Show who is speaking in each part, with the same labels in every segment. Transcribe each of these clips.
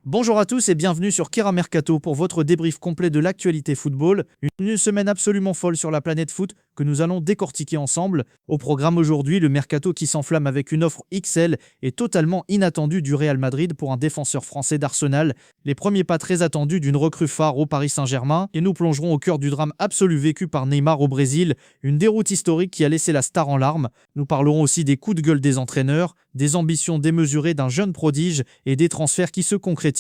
Speaker 1: Bonjour à tous et bienvenue sur Kera Mercato pour votre débrief complet de l'actualité football. Une semaine absolument folle sur la planète foot que nous allons décortiquer ensemble. Au programme aujourd'hui, le Mercato qui s'enflamme avec une offre XL et totalement inattendue du Real Madrid pour un défenseur français d'Arsenal. Les premiers pas très attendus d'une recrue phare au Paris Saint-Germain et nous plongerons au cœur du drame absolu vécu par Neymar au Brésil, une déroute historique qui a laissé la star en larmes. Nous parlerons aussi des coups de gueule des entraîneurs, des ambitions démesurées d'un jeune prodige et des transferts qui se concrétisent.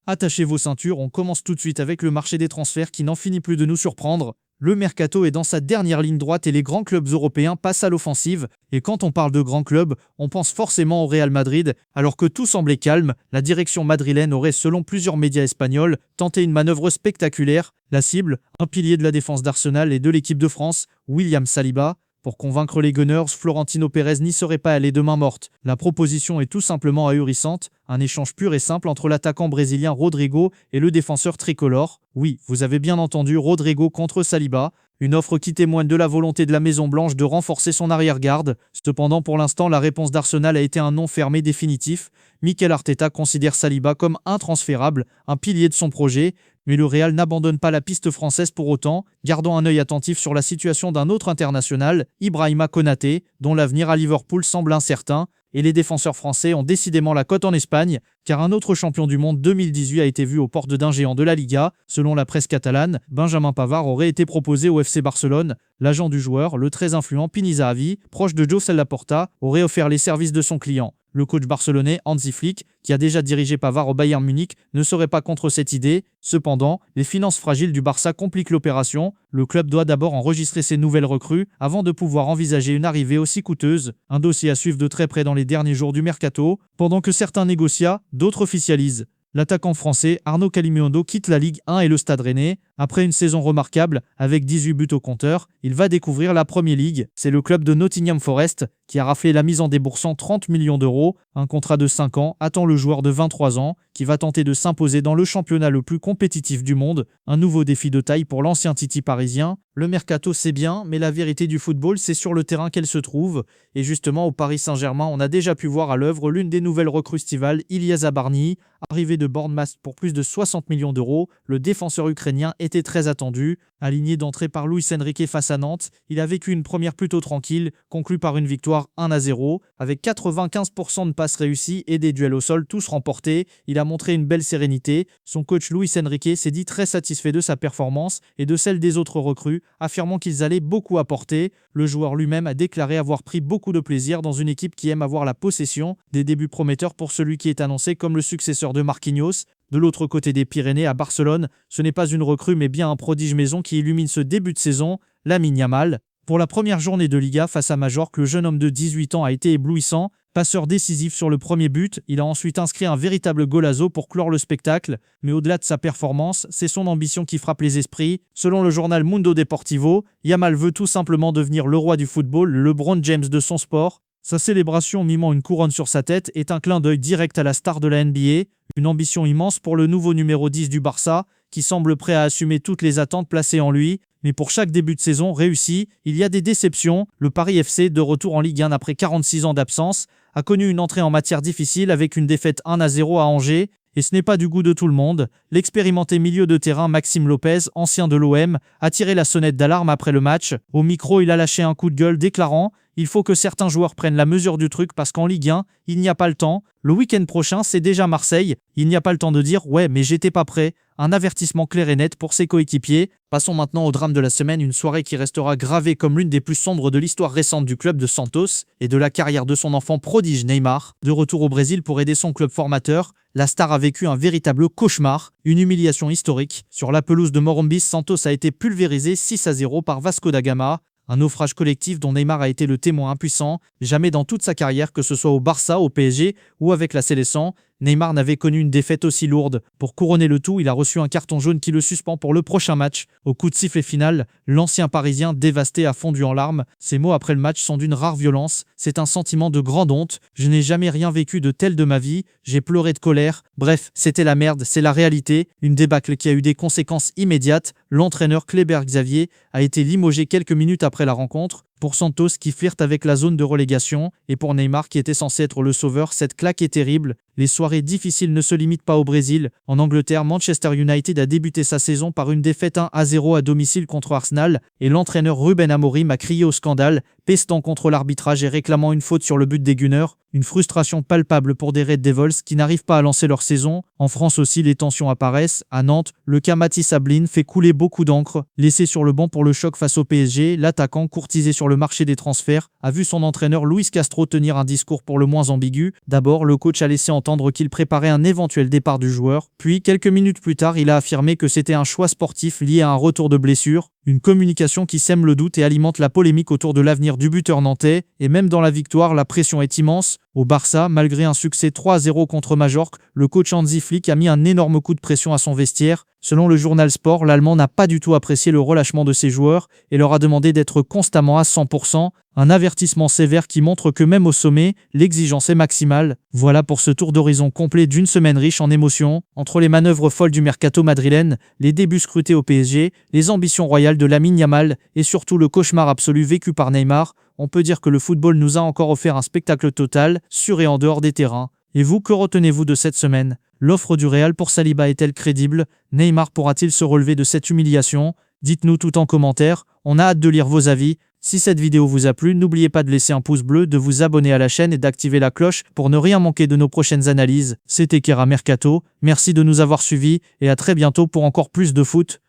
Speaker 1: Attachez vos ceintures, on commence tout de suite avec le marché des transferts qui n'en finit plus de nous surprendre. Le Mercato est dans sa dernière ligne droite et les grands clubs européens passent à l'offensive. Et quand on parle de grands clubs, on pense forcément au Real Madrid. Alors que tout semblait calme, la direction madrilène aurait, selon plusieurs médias espagnols, tenté une manœuvre spectaculaire. La cible, un pilier de la défense d'Arsenal et de l'équipe de France, William Saliba. Pour convaincre les Gunners, Florentino Pérez n'y serait pas allé de main morte. La proposition est tout simplement ahurissante, un échange pur et simple entre l'attaquant brésilien Rodrigo et le défenseur tricolore. Oui, vous avez bien entendu, Rodrigo contre Saliba. Une offre qui témoigne de la volonté de la Maison-Blanche de renforcer son arrière-garde. Cependant, pour l'instant, la réponse d'Arsenal a été un non fermé définitif. Mikel Arteta considère Saliba comme intransférable, un pilier de son projet. Mais le Real n'abandonne pas la piste française pour autant, gardant un œil attentif sur la situation d'un autre international, Ibrahima Konaté, dont l'avenir à Liverpool semble incertain. Et les défenseurs français ont décidément la cote en Espagne, car un autre champion du monde 2018 a été vu aux portes d'un géant de la Liga. Selon la presse catalane, Benjamin Pavard aurait été proposé au FC Barcelone. L'agent du joueur, le très influent Pini Zahavi, proche de José Laporta, aurait offert les services de son client. Le coach barcelonais Hansi Flick, qui a déjà dirigé Pavard au Bayern Munich, ne serait pas contre cette idée. Cependant, les finances fragiles du Barça compliquent l'opération. Le club doit d'abord enregistrer ses nouvelles recrues avant de pouvoir envisager une arrivée aussi coûteuse. Un dossier à suivre de très près dans les derniers jours du mercato. Pendant que certains négocient, d'autres officialisent. L'attaquant français Arnaud Calimiondo quitte la Ligue 1 et le Stade Rennais. Après une saison remarquable, avec 18 buts au compteur, il va découvrir la Premier League. C'est le club de Nottingham Forest qui a raflé la mise en déboursant 30 millions d'euros. Un contrat de 5 ans attend le joueur de 23 ans qui va tenter de s'imposer dans le championnat le plus compétitif du monde. Un nouveau défi de taille pour l'ancien Titi parisien. Le mercato c'est bien, mais la vérité du football c'est sur le terrain qu'elle se trouve. Et justement au Paris Saint-Germain, on a déjà pu voir à l'œuvre l'une des nouvelles recrues estivales, Ilia Zabarny, arrivé de Bournemouth pour plus de 60 millions d'euros. Le défenseur ukrainien était très attendu. Aligné d'entrée par Luis Enrique face à Nantes, il a vécu une première plutôt tranquille, conclue par une victoire 1-0. Avec 95% de passes réussies et des duels au sol tous remportés, il a montré une belle sérénité. Son coach Luis Enrique s'est dit très satisfait de sa performance et de celle des autres recrues, affirmant qu'ils allaient beaucoup apporter. Le joueur lui-même a déclaré avoir pris beaucoup de plaisir dans une équipe qui aime avoir la possession. Des débuts prometteurs pour celui qui est annoncé comme le successeur de Marquinhos. De l'autre côté des Pyrénées, à Barcelone, ce n'est pas une recrue mais bien un prodige maison qui illumine ce début de saison, Lamine Yamal. Pour la première journée de Liga face à Majorque, le jeune homme de 18 ans a été éblouissant. Passeur décisif sur le premier but, il a ensuite inscrit un véritable golazo pour clore le spectacle. Mais au-delà de sa performance, c'est son ambition qui frappe les esprits. Selon le journal Mundo Deportivo, Yamal veut tout simplement devenir le roi du football, le LeBron James de son sport. Sa célébration mimant une couronne sur sa tête est un clin d'œil direct à la star de la NBA, une ambition immense pour le nouveau numéro 10 du Barça, qui semble prêt à assumer toutes les attentes placées en lui. Mais pour chaque début de saison réussi, il y a des déceptions. Le Paris FC, de retour en Ligue 1 après 46 ans d'absence, a connu une entrée en matière difficile avec une défaite 1-0 à Angers. Et ce n'est pas du goût de tout le monde. L'expérimenté milieu de terrain Maxime Lopez, ancien de l'OM, a tiré la sonnette d'alarme après le match. Au micro, il a lâché un coup de gueule déclarant « Il faut que certains joueurs prennent la mesure du truc parce qu'en Ligue 1, il n'y a pas le temps. Le week-end prochain, c'est déjà Marseille. Il n'y a pas le temps de dire « Ouais, mais j'étais pas prêt ». Un avertissement clair et net pour ses coéquipiers. Passons maintenant au drame de la semaine, une soirée qui restera gravée comme l'une des plus sombres de l'histoire récente du club de Santos et de la carrière de son enfant prodige Neymar. De retour au Brésil pour aider son club formateur, la star a vécu un véritable cauchemar, une humiliation historique. Sur la pelouse de Morumbi, Santos a été pulvérisé 6-0 par Vasco da Gama. Un naufrage collectif dont Neymar a été le témoin impuissant. Jamais dans toute sa carrière, que ce soit au Barça, au PSG ou avec la Séleção, Neymar n'avait connu une défaite aussi lourde. Pour couronner le tout, il a reçu un carton jaune qui le suspend pour le prochain match. Au coup de sifflet final, l'ancien Parisien dévasté a fondu en larmes. Ses mots après le match sont d'une rare violence. C'est un sentiment de grande honte. Je n'ai jamais rien vécu de tel de ma vie. J'ai pleuré de colère. Bref, c'était la merde, c'est la réalité. Une débâcle qui a eu des conséquences immédiates. L'entraîneur Kléber Xavier a été limogé quelques minutes après la rencontre. Pour Santos qui flirte avec la zone de relégation, et pour Neymar qui était censé être le sauveur, cette claque est terrible. Les soirées difficiles ne se limitent pas au Brésil. En Angleterre, Manchester United a débuté sa saison par une défaite 1-0 à domicile contre Arsenal, et l'entraîneur Ruben Amorim a crié au scandale, pestant contre l'arbitrage et réclamant une faute sur le but des Gunners. Une frustration palpable pour des Red Devils qui n'arrivent pas à lancer leur saison. En France aussi, les tensions apparaissent. À Nantes, le cas Mathis Ablin fait couler beaucoup d'encre. Laissé sur le banc pour le choc face au PSG, l'attaquant, courtisé sur le marché des transferts, a vu son entraîneur Luis Castro tenir un discours pour le moins ambigu. D'abord, le coach a laissé entendre qu'il préparait un éventuel départ du joueur. Puis, quelques minutes plus tard, il a affirmé que c'était un choix sportif lié à un retour de blessure. Une communication qui sème le doute et alimente la polémique autour de l'avenir du buteur nantais. Et même dans la victoire, la pression est immense. Au Barça, malgré un succès 3-0 contre Majorque, le coach Hansi Flick a mis un énorme coup de pression à son vestiaire. Selon le journal Sport, l'Allemand n'a pas du tout apprécié le relâchement de ses joueurs et leur a demandé d'être constamment à 100%. Un avertissement sévère qui montre que même au sommet, l'exigence est maximale. Voilà pour ce tour d'horizon complet d'une semaine riche en émotions. Entre les manœuvres folles du mercato madrilène, les débuts scrutés au PSG, les ambitions royales de Lamine Yamal et surtout le cauchemar absolu vécu par Neymar, on peut dire que le football nous a encore offert un spectacle total, sur et en dehors des terrains. Et vous, que retenez-vous de cette semaine? L'offre du Real pour Saliba est-elle crédible? Neymar pourra-t-il se relever de cette humiliation? Dites-nous tout en commentaire, on a hâte de lire vos avis. Si cette vidéo vous a plu, n'oubliez pas de laisser un pouce bleu, de vous abonner à la chaîne et d'activer la cloche pour ne rien manquer de nos prochaines analyses. C'était Kera Mercato, merci de nous avoir suivis et à très bientôt pour encore plus de foot.